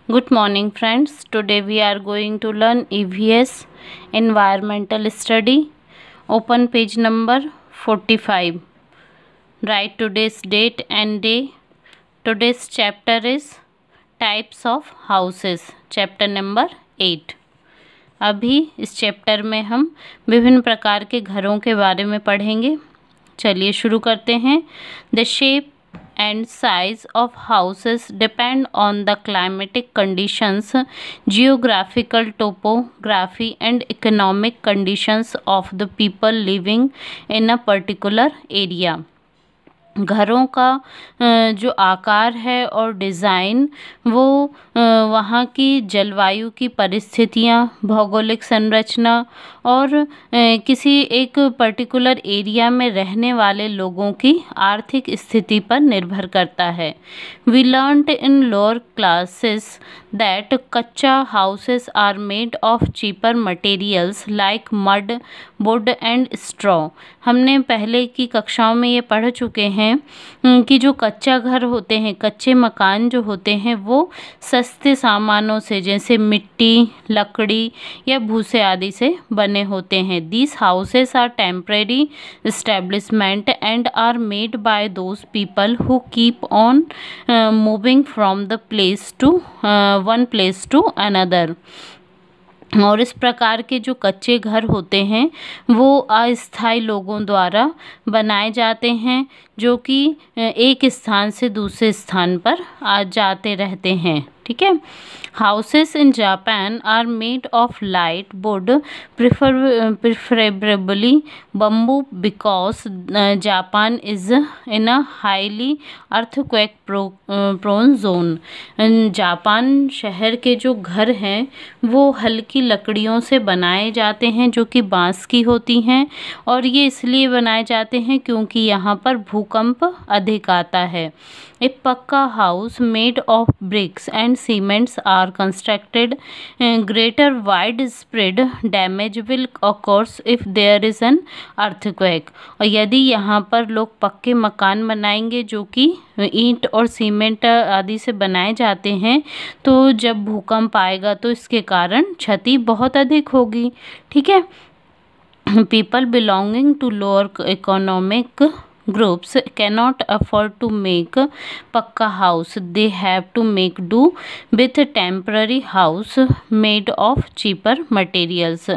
Good morning friends. Today we are going to learn EVS environmental study. Open page number 45. Write today's date and day. Today's chapter is types of houses. Chapter number 8. अभी इस chapter में हम विभिन्न प्रकार के घरों के बारे में पढ़ेंगे। चलिए शुरू करते हैं। The shape and size of houses depend on the climatic conditions, geographical topography and economic conditions of the people living in a particular area. घरों का जो आकार है और डिज़ाइन वो वहाँ की जलवायु की परिस्थितियाँ, भौगोलिक संरचना और किसी एक पर्टिकुलर एरिया में रहने वाले लोगों की आर्थिक स्थिति पर निर्भर करता है। We learned in lower classes that kutcha houses are made of cheaper materials like mud, wood and straw. हमने पहले की कक्षाओं में ये पढ़ चुके हैं कि जो कच्चा घर होते हैं, कच्चे मकान जो होते हैं वो सस्ते सामानों से जैसे मिट्टी, लकड़ी या भूसे आदि से बने होते हैं। These houses are temporary establishment and are made by those people who keep on moving from the place to one place to another. और इस प्रकार के जो कच्चे घर होते हैं वो अस्थायी लोगों द्वारा बनाए जाते हैं जो कि एक स्थान से दूसरे स्थान पर आ जाते रहते हैं। ठीक है। Houses in Japan are made of light wood preferably bamboo because Japan is in a highly earthquake prone zone. Japan शहर के जो घर हैं वो हल्की लकड़ियों से बनाए जाते हैं जो कि बांस की होती हैं और ये इसलिए बनाए जाते हैं क्योंकि यहाँ पर भूकंप अधिक आता है। A पक्का house made of bricks and cements are constructed. Greater widespread damage will occur if there is an earthquake. और यदि यहाँ पर लोग पक्के मकान बनाएंगे जो कि ईंट और सीमेंट आदि से बनाए जाते हैं तो जब भूकंप आएगा तो इसके कारण क्षति बहुत अधिक होगी। ठीक है। People belonging to lower economic groups cannot afford to make पक्का house. They have to make do with temporary house made of cheaper materials.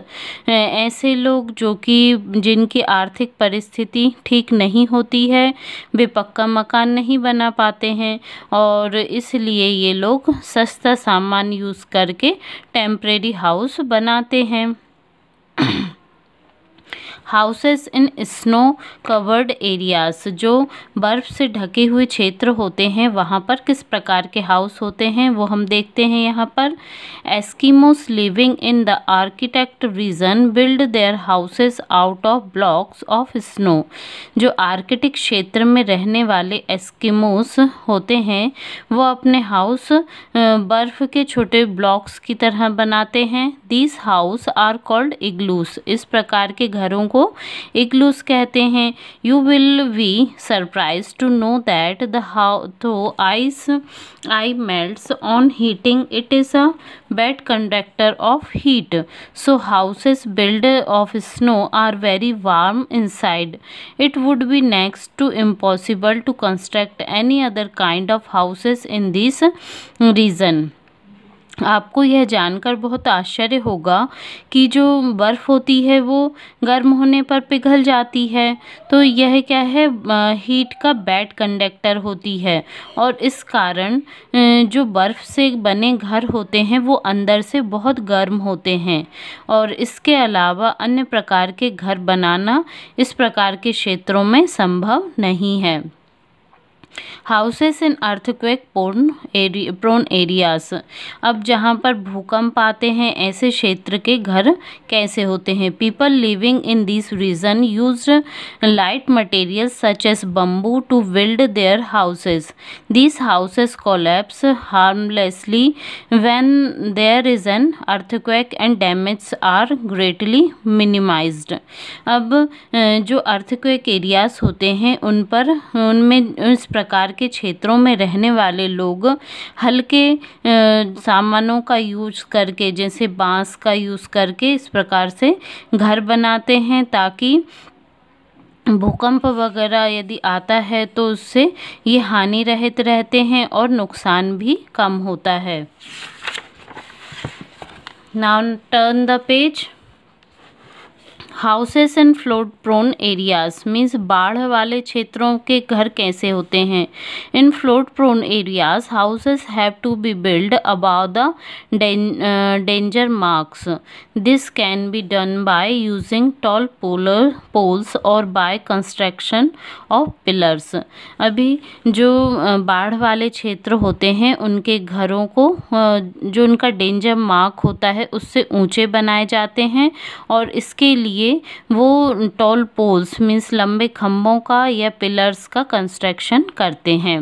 ऐसे लोग जो कि जिनकी आर्थिक परिस्थिति ठीक नहीं होती है वे पक्का मकान नहीं बना पाते हैं और इसलिए ये लोग सस्ता सामान यूज़ करके टेम्परेरी हाउस बनाते हैं। हाउसेस इन स्नो कवर्ड एरियाज, जो बर्फ़ से ढके हुए क्षेत्र होते हैं वहाँ पर किस प्रकार के हाउस होते हैं वो हम देखते हैं यहाँ पर। Eskimos living in the architect region build their houses out of blocks of snow. जो आर्कटिक क्षेत्र में रहने वाले एस्किमोस होते हैं वो अपने हाउस बर्फ़ के छोटे ब्लॉक्स की तरह बनाते हैं। These house are called igloos. इस प्रकार के घरों को इग्लूस कहते हैं। You will be surprise to know that the ice melts on heating it is a bad conductor of heat, so houses build of snow are very warm inside. It would be next to impossible to construct any other kind of houses in this region. आपको यह जानकर बहुत आश्चर्य होगा कि जो बर्फ़ होती है वो गर्म होने पर पिघल जाती है तो यह क्या है, हीट का बैड कंडक्टर होती है और इस कारण जो बर्फ़ से बने घर होते हैं वो अंदर से बहुत गर्म होते हैं और इसके अलावा अन्य प्रकार के घर बनाना इस प्रकार के क्षेत्रों में संभव नहीं है। Houses in earthquake prone areas, अब जहाँ पर भूकंप आते हैं ऐसे क्षेत्र के घर कैसे होते हैं। People living in this region use light materials such as bamboo to build their houses. This houses collapse harmlessly when there is an earthquake and damage are greatly minimized. अब जो अर्थक्वेक एरियाज होते हैं उनमें इस प्रकार प्रकार के क्षेत्रों में रहने वाले लोग हल्के सामानों का यूज करके, जैसे बांस का यूज करके इस प्रकार से घर बनाते हैं, ताकि भूकंप वगैरह यदि आता है तो उससे ये हानि रहित रहते हैं और नुकसान भी कम होता है। Now turn the page. Houses in flood prone areas means बाढ़ वाले क्षेत्रों के घर कैसे होते हैं। In flood prone areas houses have to be build about the danger marks. This can be done by using tall poles और by construction of pillars. अभी जो बाढ़ वाले क्षेत्र होते हैं उनके घरों को जो उनका डेंजर मार्क होता है उससे ऊंचे बनाए जाते हैं, और इसके लिए वो टॉल पोल्स मीन्स लंबे खंभों का या पिलर्स का कंस्ट्रक्शन करते हैं।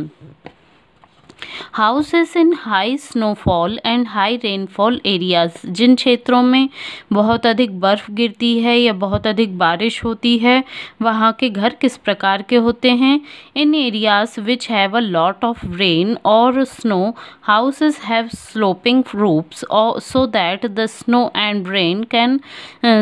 Houses in high snowfall and high rainfall areas, जिन क्षेत्रों में बहुत अधिक बर्फ गिरती है या बहुत अधिक बारिश होती है वहाँ के घर किस प्रकार के होते हैं। In areas which have a lot of rain और snow, houses have sloping roofs so that the snow and rain can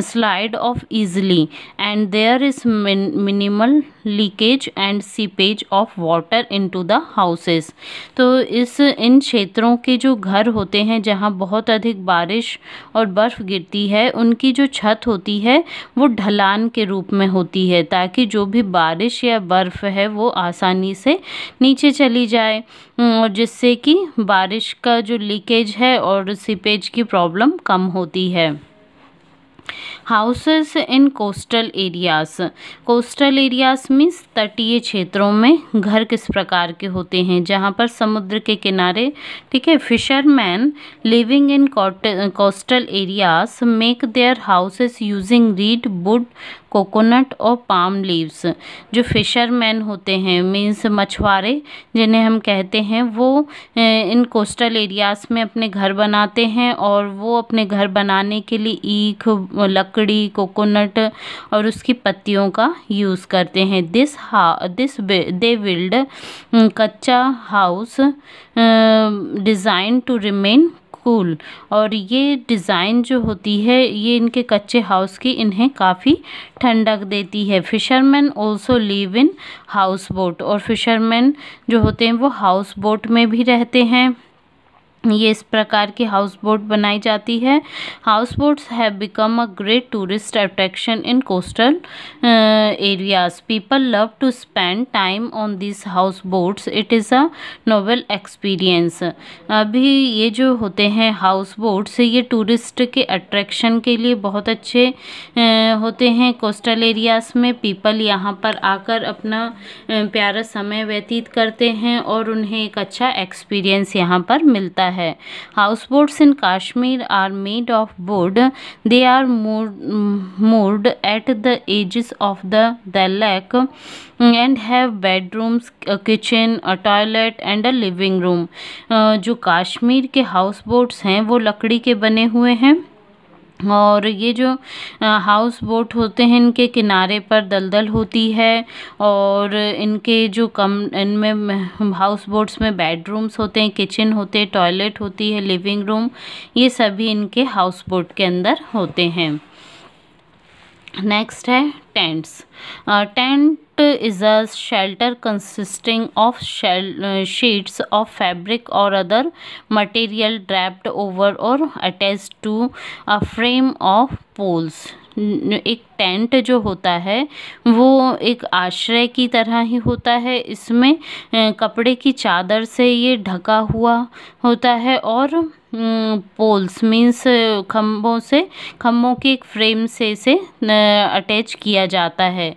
slide off easily and there is minimal leakage and seepage of water into the houses। तो इन क्षेत्रों के जो घर होते हैं जहाँ बहुत अधिक बारिश और बर्फ़ गिरती है, उनकी जो छत होती है वो ढलान के रूप में होती है, ताकि जो भी बारिश या बर्फ़ है वो आसानी से नीचे चली जाए, और जिससे कि बारिश का जो लीकेज है और सीपेज की प्रॉब्लम कम होती है। हाउसेस इन coastal areas, coastal areas means तटीय क्षेत्रों में घर किस प्रकार के होते हैं, जहाँ पर समुद्र के किनारे, ठीक है। Fisherman living in coastal areas make their houses using read, would, coconut और पाम लीव्स। जो फिशरमैन होते हैं मीन्स मछुआरे जिन्हें हम कहते हैं, वो इन कोस्टल एरियाज में अपने घर बनाते हैं, और वो अपने घर बनाने के लिए ईख, लकड़ी, कोकोनट और उसकी पत्तियों का यूज़ करते हैं। This they build kachcha house design to remain cool, और ये डिज़ाइन जो होती है ये इनके कच्चे हाउस की इन्हें काफ़ी ठंडक देती है। Fisherman also live in house boat, और फिशरमैन जो होते हैं वो हाउस बोट में भी रहते हैं। ये इस प्रकार की हाउस बोट बनाई जाती है। House boats have become a great tourist attraction in coastal areas. People love to spend time on this house boats. It is a novel experience. अभी ये जो होते हैं हाउस बोट्स, ये टूरिस्ट के अट्रैक्शन के लिए बहुत अच्छे होते हैं। कोस्टल एरियाज में पीपल यहाँ पर आकर अपना प्यारा समय व्यतीत करते हैं और उन्हें एक अच्छा एक्सपीरियंस यहाँ पर मिलता है। House boats in Kashmir are made of wood. They are moored at the edges of the lake and have bedrooms, a kitchen, a toilet and a living room। जो कश्मीर के हाउस बोट्स हैं वो लकड़ी के बने हुए हैं, और ये जो हाउस बोट होते हैं इनके किनारे पर दलदल होती है, और इनके जो इनमें हाउस बोट्स में बेडरूम्स होते हैं, किचन होते हैं, टॉयलेट होती है, लिविंग रूम, ये सभी इनके हाउस बोट के अंदर होते हैं। नेक्स्ट है tents. Tent is a shelter consisting of sheets of fabric or other material draped over or attached to a frame of poles। एक टेंट जो होता है वो एक आश्रय की तरह ही होता है। इसमें कपड़े की चादर से ये ढका हुआ होता है, और पोल्स मीन्स खम्भों के एक फ्रेम से इसे अटैच किया जाता है।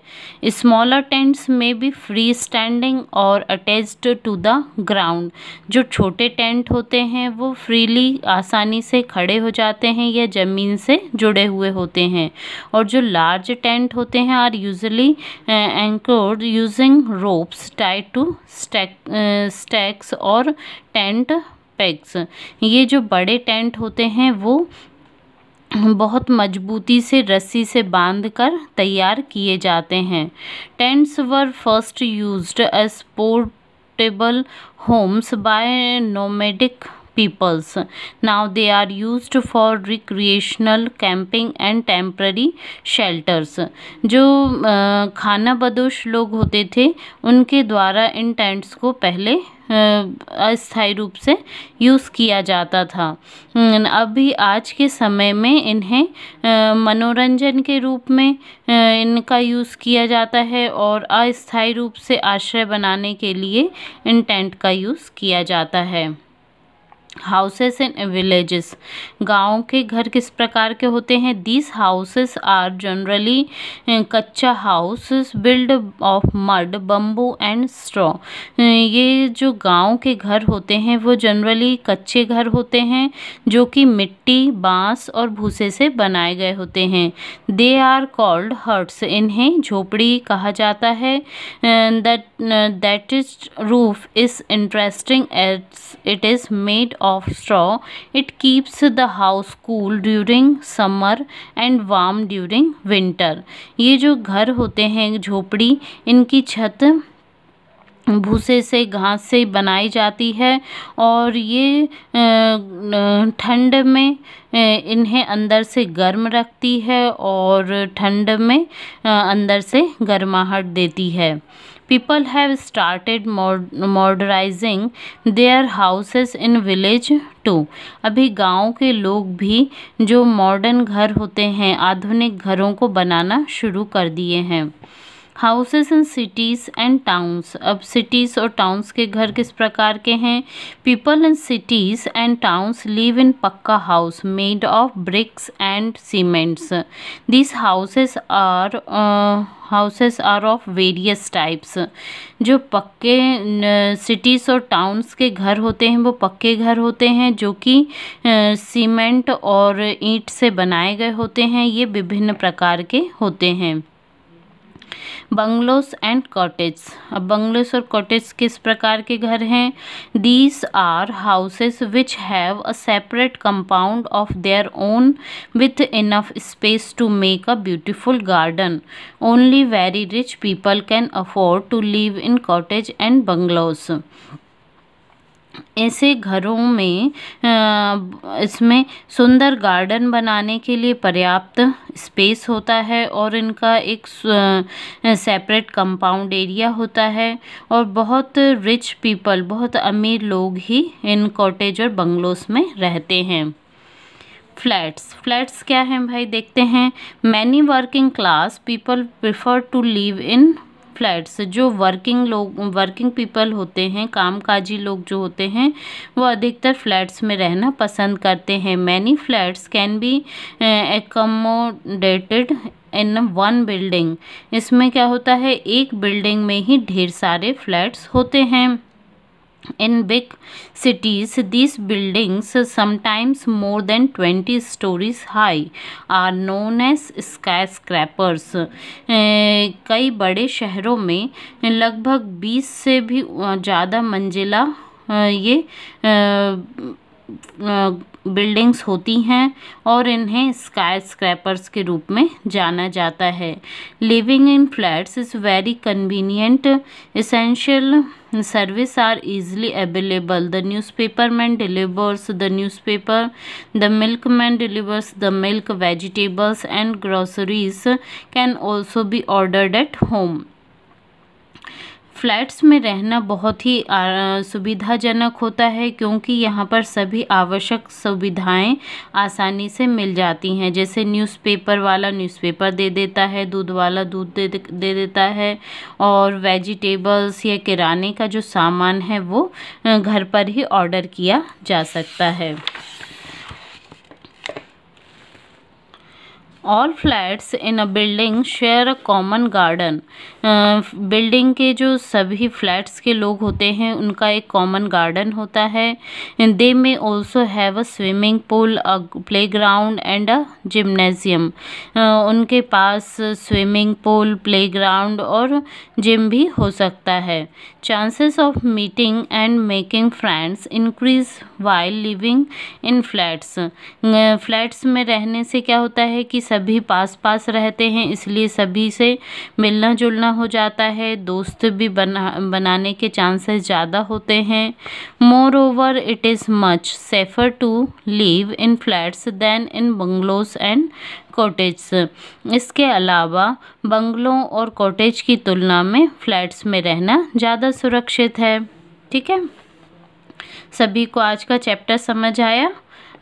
स्मॉलर टेंट्स में भी फ्री स्टैंडिंग और अटैच्ड टू द ग्राउंड। जो छोटे टेंट होते हैं वो फ्रीली आसानी से खड़े हो जाते हैं या ज़मीन से जुड़े हुए होते हैं, और जो लार्ज टेंट होते हैं are usually anchored using ropes tied to stakes और टेंट पेग्स। ये जो बड़े टेंट होते हैं वो बहुत मजबूती से रस्सी से बांधकर तैयार किए जाते हैं। Tents were first used as comfortable homes by nomadic peoples. Now they are used for recreational camping and temporary shelters. जो खाना बदोश लोग होते थे उनके द्वारा इन टेंट्स को पहले अस्थायी रूप से यूज़ किया जाता था। अभी आज के समय में इन्हें मनोरंजन के रूप में इनका यूज़ किया जाता है और अस्थायी रूप से आश्रय बनाने के लिए इन टेंट का यूज़ किया जाता है। हाउसेस इन विलेजेस, गाँव के घर किस प्रकार के होते हैं? दीज हाउसेस आर जनरली कच्चा houses build of mud, bamboo and straw. ये जो गाँव के घर होते हैं वो जनरली कच्चे घर होते हैं जो कि मिट्टी, बांस और भूसे से बनाए गए होते हैं। दे आर कॉल्ड हट्स, इन्हें झोपड़ी कहा जाता है। That is roof is interesting as it is made of straw. It keeps the house cool during summer and warm during winter. ये जो घर होते हैं झोपड़ी, इनकी छत भूसे से, घास से बनाई जाती है और ये ठंड में इन्हें अंदर से गर्म रखती है और ठंड में अंदर से गर्माहट देती है। People have started modernizing their houses in village too. अभी गांव के लोग भी जो मॉडर्न घर होते हैं, आधुनिक घरों को बनाना शुरू कर दिए हैं। Houses in cities and towns, अब सिटीज़ और टाउन्स के घर किस प्रकार के हैं? People in cities and towns live in pucca house made of bricks and cements. These houses are of various types. जो पक्के सिटीज़ और टाउन्स के घर होते हैं वो पक्के घर होते हैं जो कि सीमेंट और ईंट से बनाए गए होते हैं। ये विभिन्न प्रकार के होते हैं। बंगलोस एंड कॉटेज, अब बंगलोस और कॉटेज किस प्रकार के घर हैं? These are houses which have a separate compound of their own with enough space to make a beautiful garden. Only very rich people can afford to live in cottage and bungalows. ऐसे घरों में इसमें सुंदर garden बनाने के लिए पर्याप्त space होता है और इनका एक सेपरेट कंपाउंड एरिया होता है और बहुत रिच पीपल, बहुत अमीर लोग ही इन कॉटेज और बंगलोस में रहते हैं। फ्लैट्स क्या हैं भाई, देखते हैं। Many working class people prefer to live in flats. जो वर्किंग पीपल होते हैं, कामकाजी लोग जो होते हैं, वो अधिकतर फ्लैट्स में रहना पसंद करते हैं। Many flats can be accommodated in one building. इसमें क्या होता है, एक बिल्डिंग में ही ढेर सारे फ्लैट्स होते हैं। In big cities, these buildings, sometimes more than 20 stories high, are known as skyscrapers. कई बड़े शहरों में लगभग 20 से भी ज़्यादा मंजिला ये बिल्डिंग्स होती हैं और इन्हें स्काई स्क्रैपर्स के रूप में जाना जाता है। Living in flats is very convenient, essential service are easily available. The newspaperman delivers the newspaper, the milkman delivers the milk, vegetables and groceries can also be ordered at home. Flats में रहना बहुत ही सुविधाजनक होता है क्योंकि यहाँ पर सभी आवश्यक सुविधाएं आसानी से मिल जाती हैं। जैसे न्यूज़पेपर वाला न्यूज़पेपर दे देता है, दूध वाला दूध दे देता है और वेजिटेबल्स या किराने का जो सामान है वो घर पर ही ऑर्डर किया जा सकता है। All flats in a building share a common garden. Building के जो सभी फ्लैट्स के लोग होते हैं उनका एक कॉमन गार्डन होता है। दे में also have a swimming pool, a play ground and a gymnasium. उनके पास स्विमिंग पूल, प्ले ग्राउंड और जिम भी हो सकता है। Chances of meeting and making friends increase while living in flats. Flats में रहने से क्या होता है कि सभी पास पास रहते हैं, इसलिए सभी से मिलना जुलना हो जाता है, दोस्त भी बनाने के चांसेस ज़्यादा होते हैं। Moreover it is much safer to live in flats than in bungalows and cottage. इसके अलावा बंगलों और कॉटेज की तुलना में फ्लैट्स में रहना ज़्यादा सुरक्षित है। ठीक है, सभी को आज का चैप्टर समझ आया।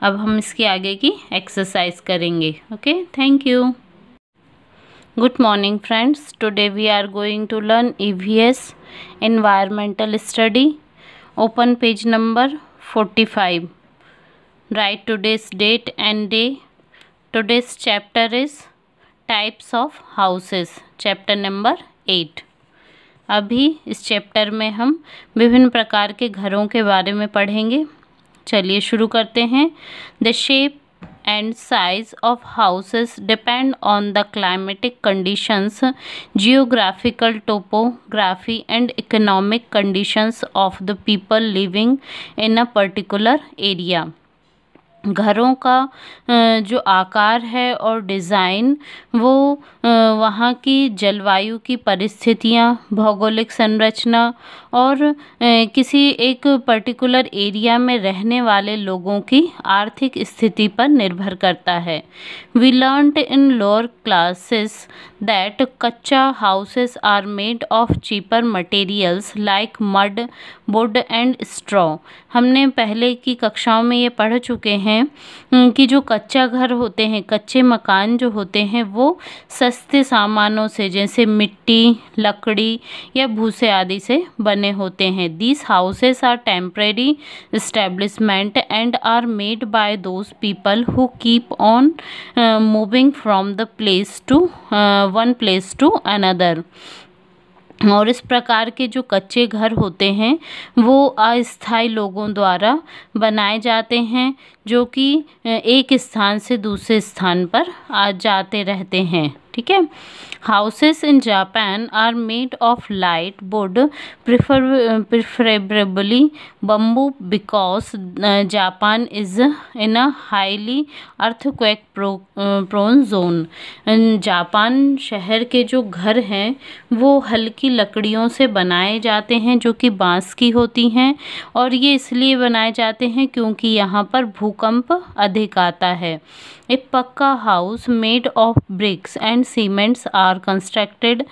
अब हम इसके आगे की एक्सरसाइज करेंगे। Okay, thank you. Good morning friends, today we are going to learn EVS environmental study. Open page number 45. Write today's date and day. Today's chapter is types of houses, chapter number 8. अभी इस chapter में हम विभिन्न प्रकार के घरों के बारे में पढ़ेंगे। चलिए शुरू करते हैं। The shape and size of houses depend on the climatic conditions, geographical topography and economic conditions of the people living in a particular area. घरों का जो आकार है और डिज़ाइन वो वहाँ की जलवायु की परिस्थितियाँ, भौगोलिक संरचना और किसी एक पर्टिकुलर एरिया में रहने वाले लोगों की आर्थिक स्थिति पर निर्भर करता है। We learned in lower classes that kutcha houses are made of cheaper materials like mud, wood and straw. हमने पहले की कक्षाओं में ये पढ़ चुके हैं कि जो कच्चा घर होते हैं, कच्चे मकान जो होते हैं, वो सस्ते सामानों से जैसे मिट्टी, लकड़ी या भूसे आदि से बने होते हैं। These houses are temporary establishment and are made by those people who keep on moving from the place to one place to another. और इस प्रकार के जो कच्चे घर होते हैं वो अस्थायी लोगों द्वारा बनाए जाते हैं जो कि एक स्थान से दूसरे स्थान पर आ जाते रहते हैं। ठीक है, houses in Japan are made of light wood preferably bamboo because Japan is in a highly earthquake prone zone. Japan शहर के जो घर हैं वो हल्की लकड़ियों से बनाए जाते हैं जो कि बांस की होती हैं, और ये इसलिए बनाए जाते हैं क्योंकि यहाँ पर भूकंप अधिक आता है। A पक्का house made of bricks and cements are constructed.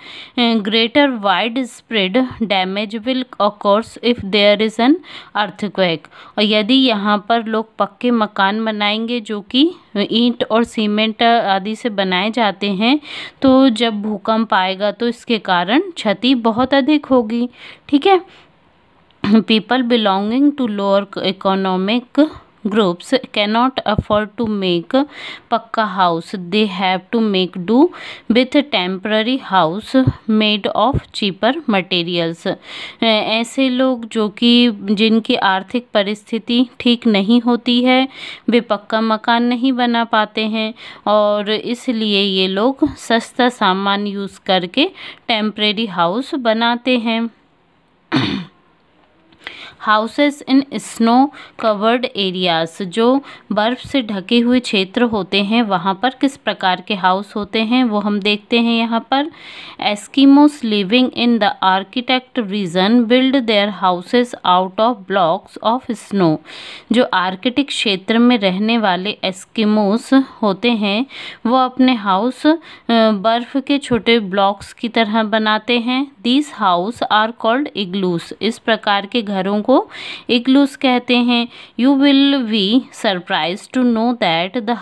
Greater widespread damage will occur if there is an earthquake. और यदि यहाँ पर लोग पक्के मकान बनाएंगे जो कि ईंट और सीमेंट आदि से बनाए जाते हैं, तो जब भूकंप आएगा तो इसके कारण क्षति बहुत अधिक होगी। ठीक है, people belonging to lower economic groups cannot afford to make pakka house. They have to make do with temporary house made of cheaper materials. ऐसे लोग जो कि जिनकी आर्थिक परिस्थिति ठीक नहीं होती है वे पक्का मकान नहीं बना पाते हैं, और इसलिए ये लोग सस्ता सामान यूज़ करके टेम्परेरी हाउस बनाते हैं। हाउसेस इन स्नो कवर्ड एरियाज, जो बर्फ़ से ढके हुए क्षेत्र होते हैं वहाँ पर किस प्रकार के हाउस होते हैं वो हम देखते हैं यहाँ पर। Eskimos living in the architect region build their houses out of blocks of snow. जो आर्कटिक क्षेत्र में रहने वाले एस्किमोस होते हैं वो अपने हाउस बर्फ़ के छोटे ब्लॉक्स की तरह बनाते हैं। These house are called igloos. इस प्रकार के घरों को इग्लूस कहते हैं। You will be surprise to know that the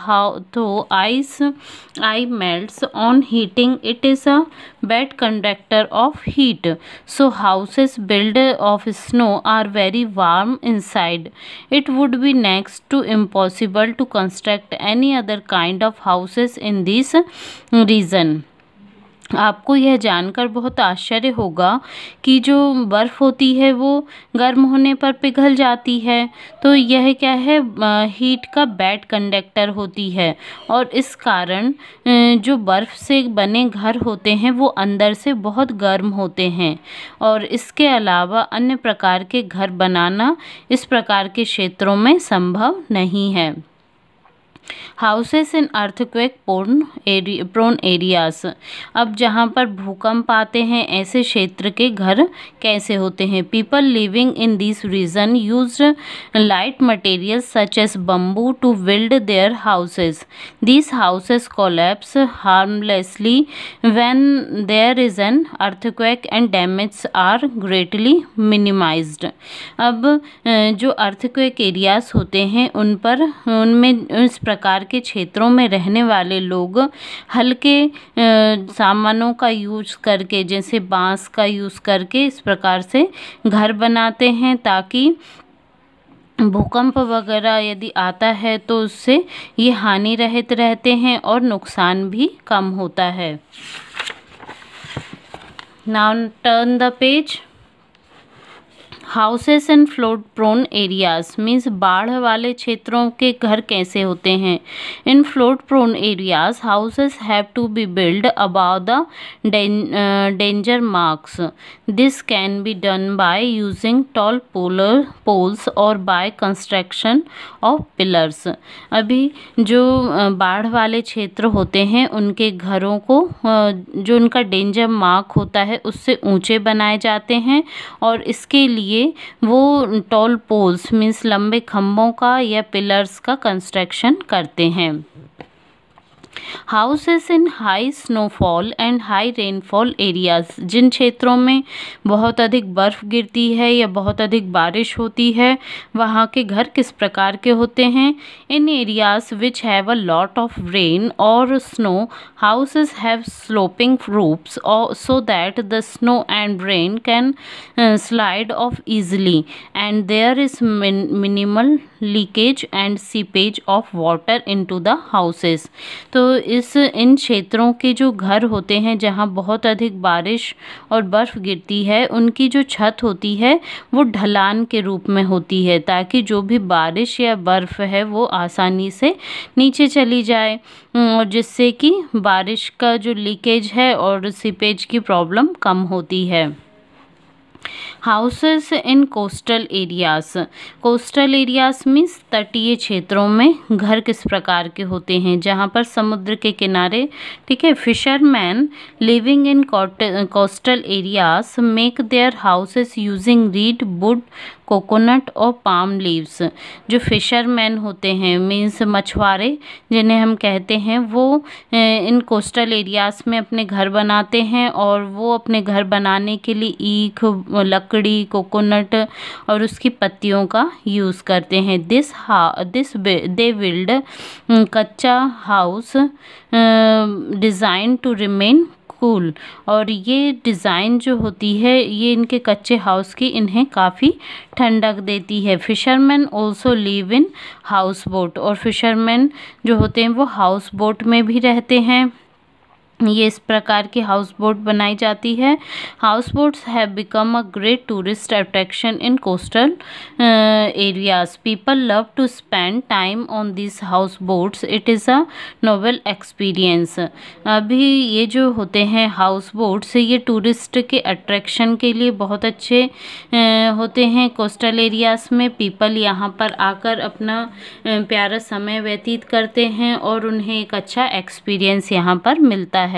though ice melts on heating it is a bad conductor of heat, so houses build of snow are very warm inside. It would be next to impossible to construct any other kind of houses in this region. आपको यह जानकर बहुत आश्चर्य होगा कि जो बर्फ़ होती है वो गर्म होने पर पिघल जाती है, तो यह क्या है, हीट का बैड कंडक्टर होती है, और इस कारण जो बर्फ़ से बने घर होते हैं वो अंदर से बहुत गर्म होते हैं, और इसके अलावा अन्य प्रकार के घर बनाना इस प्रकार के क्षेत्रों में संभव नहीं है। Houses in earthquake prone areas. अब जहाँ पर भूकंप आते हैं ऐसे क्षेत्र के घर कैसे होते हैं। People living in this region use light materials such as bamboo to build their houses. These houses collapse harmlessly when there is an earthquake and damage are greatly minimized. अब जो अर्थक्वेक एरियाज होते हैं उनमें इस प्रकार के क्षेत्रों में रहने वाले लोग हल्के सामानों का यूज करके, जैसे बांस का यूज करके इस प्रकार से घर बनाते हैं ताकि भूकंप वगैरह यदि आता है तो उससे ये हानि रहित रहते हैं और नुकसान भी कम होता है। Now turn the page. Houses in flood prone areas means बाढ़ वाले क्षेत्रों के घर कैसे होते हैं। In flood prone areas houses have to be build above the danger marks. This can be done by using tall poles और by construction of pillars. अभी जो बाढ़ वाले क्षेत्र होते हैं उनके घरों को जो उनका डेंजर मार्क होता है उससे ऊंचे बनाए जाते हैं और इसके लिए वो टॉल पोल्स मीन्स लंबे खंभों का या पिलर्स का कंस्ट्रक्शन करते हैं। Houses in high snowfall and high rainfall areas, जिन क्षेत्रों में बहुत अधिक बर्फ गिरती है या बहुत अधिक बारिश होती है वहाँ के घर किस प्रकार के होते हैं। In areas which have a lot of rain और snow houses have sloping roofs so that the snow and rain can slide off easily and there is minimal leakage and seepage of water into the houses। तो इन क्षेत्रों के जो घर होते हैं जहाँ बहुत अधिक बारिश और बर्फ़ गिरती है उनकी जो छत होती है वो ढलान के रूप में होती है ताकि जो भी बारिश या बर्फ़ है वो आसानी से नीचे चली जाए और जिससे कि बारिश का जो लीकेज है और सीपेज की प्रॉब्लम कम होती है। हाउसेस इन coastal areas, coastal areas means तटीय क्षेत्रों में घर किस प्रकार के होते हैं जहाँ पर समुद्र के किनारे, ठीक है। Fisherman living in coastal areas make their houses using read would coconut और पाम लीव्स। जो फिशरमैन होते हैं मीन्स मछुआरे जिन्हें हम कहते हैं वो इन कोस्टल एरियाज में अपने घर बनाते हैं और वो अपने घर बनाने के लिए ईख, लकड़ी, कोकोनट और उसकी पत्तियों का यूज़ करते हैं। This they build kachcha house design to remain cool. और ये डिज़ाइन जो होती है ये इनके कच्चे हाउस की इन्हें काफ़ी ठंडक देती है। Fisherman also live in house boat, और फिशरमैन जो होते हैं वो हाउस बोट में भी रहते हैं। ये इस प्रकार की हाउस बोट बनाई जाती है। House boats have become a great tourist attraction in coastal areas. People love to spend time on this house boats. It is a novel experience. अभी ये जो होते हैं हाउस बोट्स ये टूरिस्ट के अट्रैक्शन के लिए बहुत अच्छे होते हैं। कोस्टल एरियाज में पीपल यहाँ पर आकर अपना प्यारा समय व्यतीत करते हैं और उन्हें एक अच्छा एक्सपीरियंस यहाँ पर मिलता है।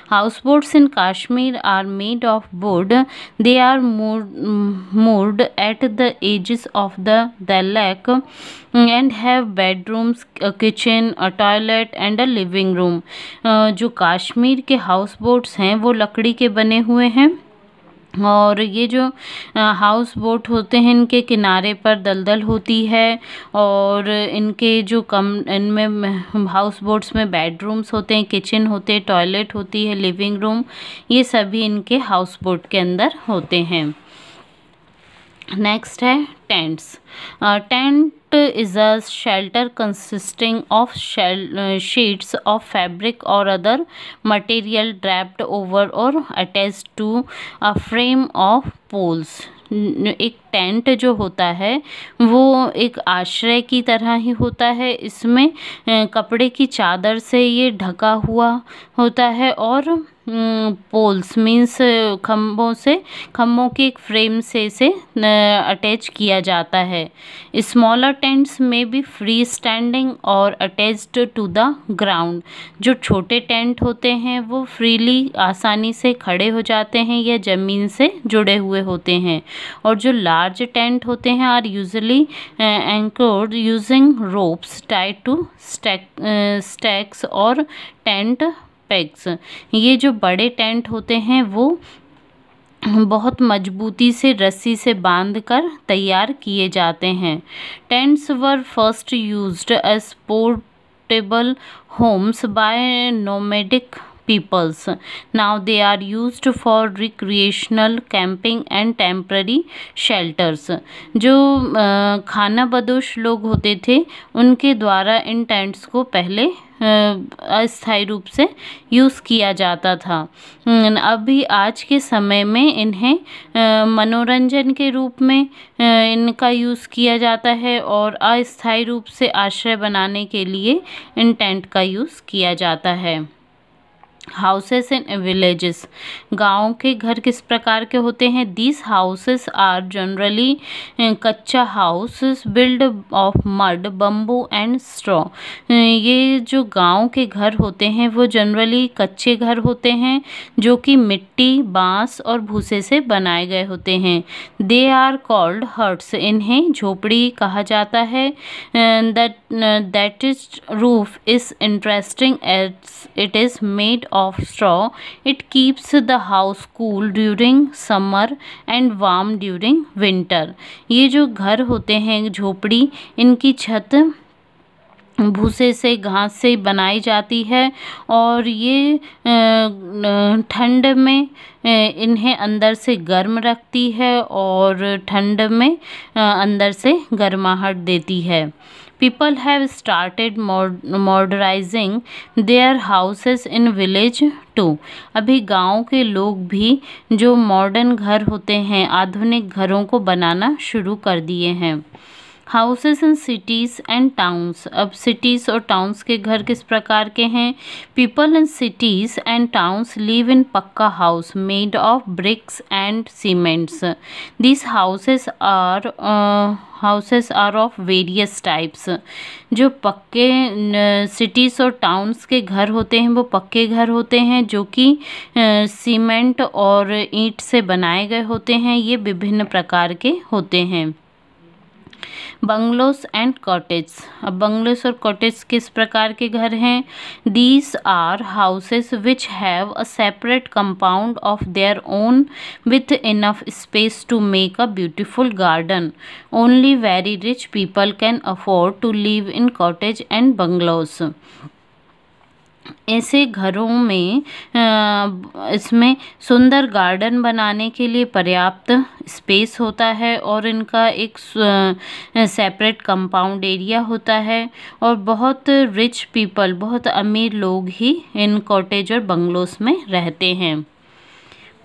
House boats in Kashmir are made of wood. They are moored at the edges of the lake and have bedrooms, a kitchen, a toilet and a living room। जो कश्मीर के हाउस बोट्स हैं वो लकड़ी के बने हुए हैं और ये जो हाउस बोट होते हैं इनके किनारे पर दलदल होती है और इनके जो इनमें हाउस बोट्स में बेडरूम्स होते हैं, किचन होते हैं, टॉयलेट होती है, लिविंग रूम, ये सभी इनके हाउस बोट के अंदर होते हैं। नेक्स्ट है tents. Tent is a shelter consisting of sheets of fabric or other material draped over or attached to a frame of poles। एक टेंट जो होता है वो एक आश्रय की तरह ही होता है। इसमें कपड़े की चादर से ये ढका हुआ होता है और पोल्स मीन्स खम्भों के एक फ्रेम से इसे अटैच किया जाता है। स्मॉलर टेंट्स में भी फ्री स्टैंडिंग और अटैच्ड टू द ग्राउंड। जो छोटे टेंट होते हैं वो फ्रीली आसानी से खड़े हो जाते हैं या ज़मीन से जुड़े हुए होते हैं, और जो लार्ज टेंट होते हैं are usually anchored using ropes tied to stakes और टेंट पेग्स। ये जो बड़े टेंट होते हैं वो बहुत मजबूती से रस्सी से बांधकर तैयार किए जाते हैं। Tents were first used as portable homes by nomadic peoples. Now they are used for recreational camping and temporary shelters. जो खाना बदोश लोग होते थे उनके द्वारा इन टेंट्स को पहले अस्थायी रूप से यूज़ किया जाता था। अभी आज के समय में इन्हें मनोरंजन के रूप में इनका यूज़ किया जाता है और अस्थायी रूप से आश्रय बनाने के लिए इन टेंट का यूज़ किया जाता है। हाउसेस इन विलेजेस, गाँव के घर किस प्रकार के होते हैं? दीज हाउसेस आर जनरली कच्चा houses build of mud, bamboo and straw. ये जो गाँव के घर होते हैं वो जनरली कच्चे घर होते हैं जो कि मिट्टी, बांस और भूसे से बनाए गए होते हैं। दे आर कॉल्ड हट्स, इन्हें झोपड़ी कहा जाता है। That is roof is interesting as it is made of straw. It keeps the house cool during summer and warm during winter. ये जो घर होते हैं झोपड़ी, इनकी छत भूसे से, घास से बनाई जाती है और ये ठंड में इन्हें अंदर से गर्म रखती है और ठंड में अंदर से गर्माहट देती है। People have started modernizing their houses in village too. अभी गांव के लोग भी जो मॉडर्न घर होते हैं, आधुनिक घरों को बनाना शुरू कर दिए हैं। Houses in cities and towns, अब सिटीज़ और टाउन्स के घर किस प्रकार के हैं? People in cities and towns live in pucca house made of bricks and cements. These houses are of various types. जो पक्के सिटीज़ और टाउन्स के घर होते हैं वो पक्के घर होते हैं जो कि सीमेंट और ईंट से बनाए गए होते हैं। ये विभिन्न प्रकार के होते हैं। बंगलोस एंड कॉटेज, अब बंगलोस और कॉटेज किस प्रकार के घर हैं? These are houses which have a separate compound of their own with enough space to make a beautiful garden. Only very rich people can afford to live in cottage and bungalows. ऐसे घरों में इसमें सुंदर garden बनाने के लिए पर्याप्त space होता है और इनका एक सेपरेट कंपाउंड एरिया होता है और बहुत रिच पीपल, बहुत अमीर लोग ही इन कॉटेज और बंगलोस में रहते हैं।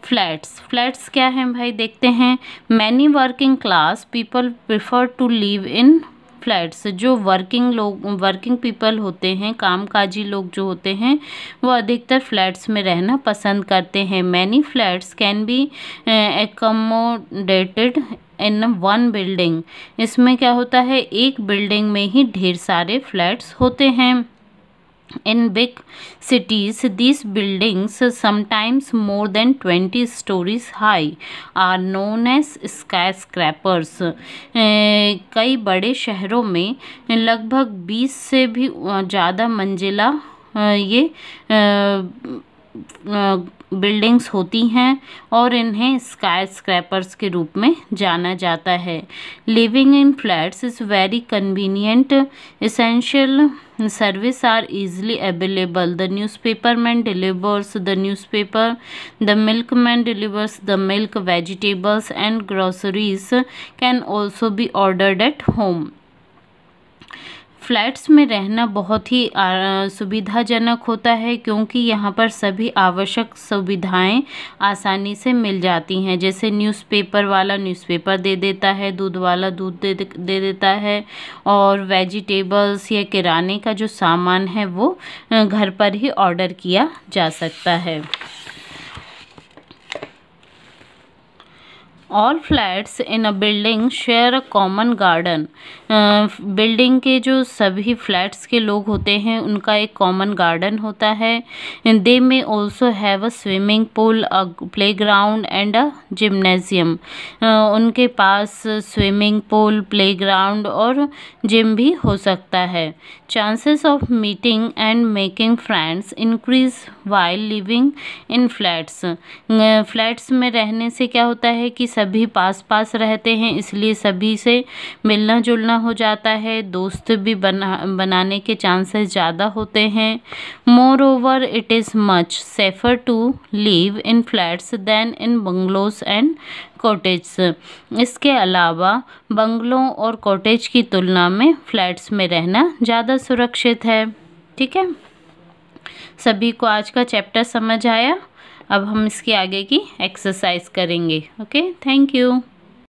फ्लैट्स क्या हैं भाई, देखते हैं। Many working class people prefer to live in flats. जो वर्किंग पीपल होते हैं, कामकाजी लोग जो होते हैं, वो अधिकतर फ्लैट्स में रहना पसंद करते हैं। Many flats can be accommodated in one building. इसमें क्या होता है, एक बिल्डिंग में ही ढेर सारे फ्लैट्स होते हैं। In big cities, these buildings, sometimes more than 20 stories high, are known as skyscrapers. कई बड़े शहरों में लगभग 20 से भी ज़्यादा मंजिला ये बिल्डिंग्स होती हैं और इन्हें स्काई स्क्रैपर्स के रूप में जाना जाता है। Living in flats is very convenient, essential service are easily available. The newspaperman delivers the newspaper, the milkman delivers the milk, vegetables and groceries can also be ordered at home. Flats में रहना बहुत ही सुविधाजनक होता है क्योंकि यहाँ पर सभी आवश्यक सुविधाएं आसानी से मिल जाती हैं। जैसे न्यूज़पेपर वाला न्यूज़पेपर दे देता है, दूध वाला दूध दे देता है और वेजिटेबल्स या किराने का जो सामान है वो घर पर ही ऑर्डर किया जा सकता है। All flats in a building share a common garden. Building के जो सभी फ्लैट्स के लोग होते हैं उनका एक कॉमन गार्डन होता है। दे में also have a swimming pool, a play ground and a gymnasium. उनके पास स्विमिंग पूल, प्ले ग्राउंड और जिम भी हो सकता है। Chances of meeting and making friends increase while living in flats. Flats में रहने से क्या होता है कि सभी पास पास रहते हैं, इसलिए सभी से मिलना जुलना हो जाता है, दोस्त भी बनाने के चांसेस ज़्यादा होते हैं। Moreover it is much safer to live in flats then in bungalows and cottage. इसके अलावा बंगलों और कॉटेज की तुलना में फ्लैट्स में रहना ज़्यादा सुरक्षित है। ठीक है, सभी को आज का चैप्टर समझ आया। अब हम इसके आगे की एक्सरसाइज करेंगे। Okay, thank you.